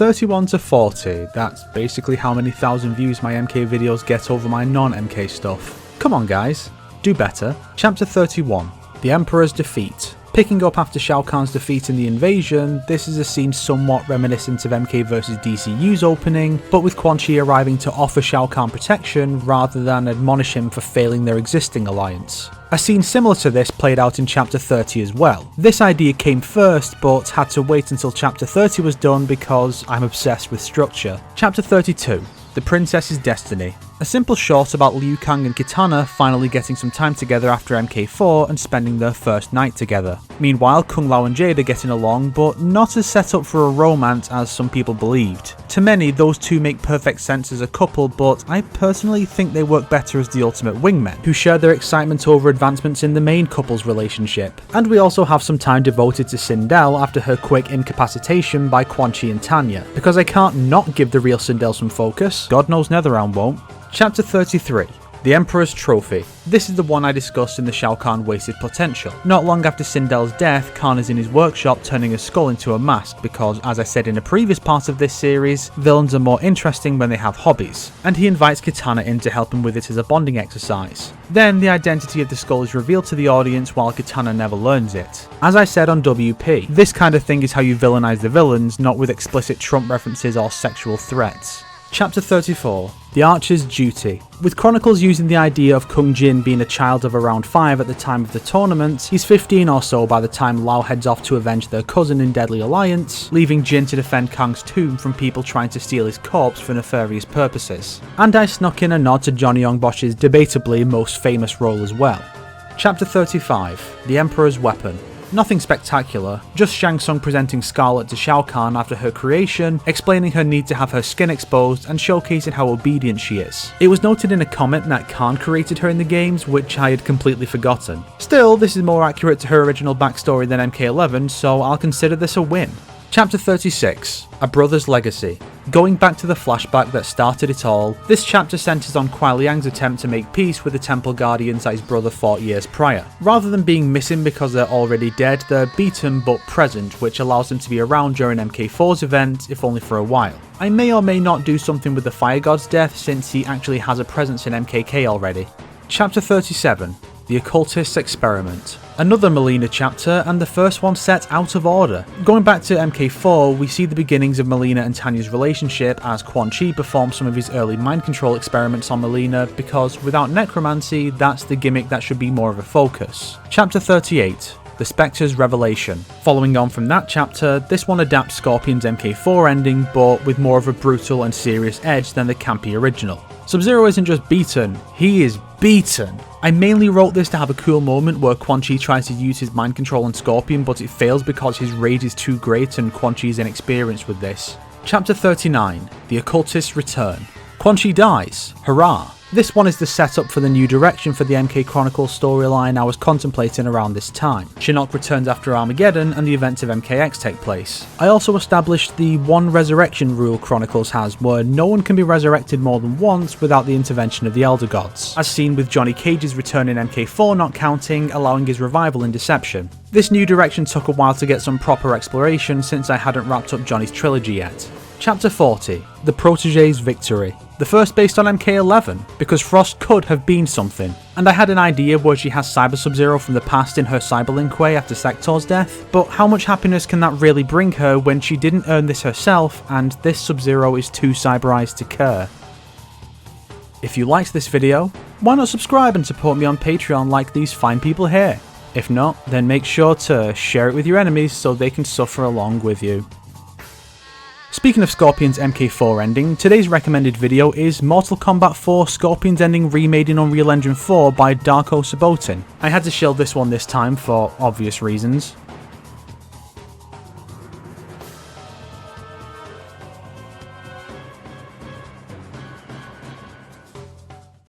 31 to 40, that's basically how many thousand views my MK videos get over my non-MK stuff. Come on guys, do better. Chapter 31, The Emperor's Defeat. Picking up after Shao Kahn's defeat in the invasion, this is a scene somewhat reminiscent of MK vs DCU's opening, but with Quan Chi arriving to offer Shao Kahn protection rather than admonish him for failing their existing alliance. A scene similar to this played out in Chapter 30 as well. This idea came first, but had to wait until Chapter 30 was done because I'm obsessed with structure. Chapter 32, The Princess's Destiny. A simple short about Liu Kang and Kitana finally getting some time together after MK4 and spending their first night together. Meanwhile, Kung Lao and Jade are getting along, but not as set up for a romance as some people believed. To many, those two make perfect sense as a couple, but I personally think they work better as the ultimate wingmen, who share their excitement over advancements in the main couple's relationship. And we also have some time devoted to Sindel after her quick incapacitation by Quan Chi and Tanya, because I can't not give the real Sindel some focus. God knows Netherrealm won't. Chapter 33, The Emperor's Trophy. This is the one I discussed in the Shao Kahn Wasted Potential. Not long after Sindel's death, Kahn is in his workshop turning a skull into a mask because, as I said in a previous part of this series, villains are more interesting when they have hobbies, and he invites Kitana in to help him with it as a bonding exercise. Then the identity of the skull is revealed to the audience while Kitana never learns it. As I said on WP, this kind of thing is how you villainize the villains, not with explicit Trump references or sexual threats. Chapter 34, The Archer's Duty. With Chronicles using the idea of Kung Jin being a child of around 5 at the time of the tournament, he's 15 or so by the time Lao heads off to avenge their cousin in Deadly Alliance, leaving Jin to defend Kang's tomb from people trying to steal his corpse for nefarious purposes. And I snuck in a nod to Johnny Young Bosch's debatably most famous role as well. Chapter 35, The Emperor's Weapon. Nothing spectacular, just Shang Tsung presenting Scarlet to Shao Kahn after her creation, explaining her need to have her skin exposed and showcasing how obedient she is. It was noted in a comment that Kahn created her in the games, which I had completely forgotten. Still, this is more accurate to her original backstory than MK11, so I'll consider this a win. Chapter 36, A Brother's Legacy. Going back to the flashback that started it all, this chapter centers on Kuai Liang's attempt to make peace with the Temple Guardians that his brother fought years prior. Rather than being missing because they're already dead, they're beaten but present, which allows them to be around during MK4's event, if only for a while. I may or may not do something with the Fire God's death since he actually has a presence in MKK already. Chapter 37, The Occultist's Experiment. Another Mileena chapter, and the first one set out of order. Going back to MK4, we see the beginnings of Mileena and Tanya's relationship as Quan Chi performs some of his early mind control experiments on Mileena, because without necromancy, that's the gimmick that should be more of a focus. Chapter 38, The SPECTRE'S Revelation. Following on from that chapter, this one adapts Scorpion's MK4 ending, but with more of a brutal and serious edge than the campy original. Sub-Zero isn't just beaten, he is beaten. I mainly wrote this to have a cool moment where Quan Chi tries to use his mind control on Scorpion, but it fails because his rage is too great and Quan Chi is inexperienced with this. Chapter 39, The Occultist's Return. Quan Chi dies, hurrah! This one is the setup for the new direction for the MK Chronicles storyline I was contemplating around this time. Shinnok returns after Armageddon and the events of MKX take place. I also established the one resurrection rule Chronicles has, where no one can be resurrected more than once without the intervention of the Elder Gods, as seen with Johnny Cage's return in MK4 not counting, allowing his revival in Deception. This new direction took a while to get some proper exploration since I hadn't wrapped up Johnny's trilogy yet. Chapter 40, The PROTECE'S Victory. The first based on MK11, because Frost could have been something, and I had an idea where she has Cyber Sub-Zero from the past in her Cyberlink way after Sector's death, but how much happiness can that really bring her when she didn't earn this herself and this Sub-Zero is too cyberized to care? If you liked this video, why not subscribe and support me on Patreon like these fine people here? If not, then make sure to share it with your enemies so they can suffer along with you. Speaking of Scorpion's MK4 ending, today's recommended video is Mortal Kombat 4 Scorpion's ending remade in Unreal Engine 4 by Darko Sabotin. I had to shield this one this time for obvious reasons.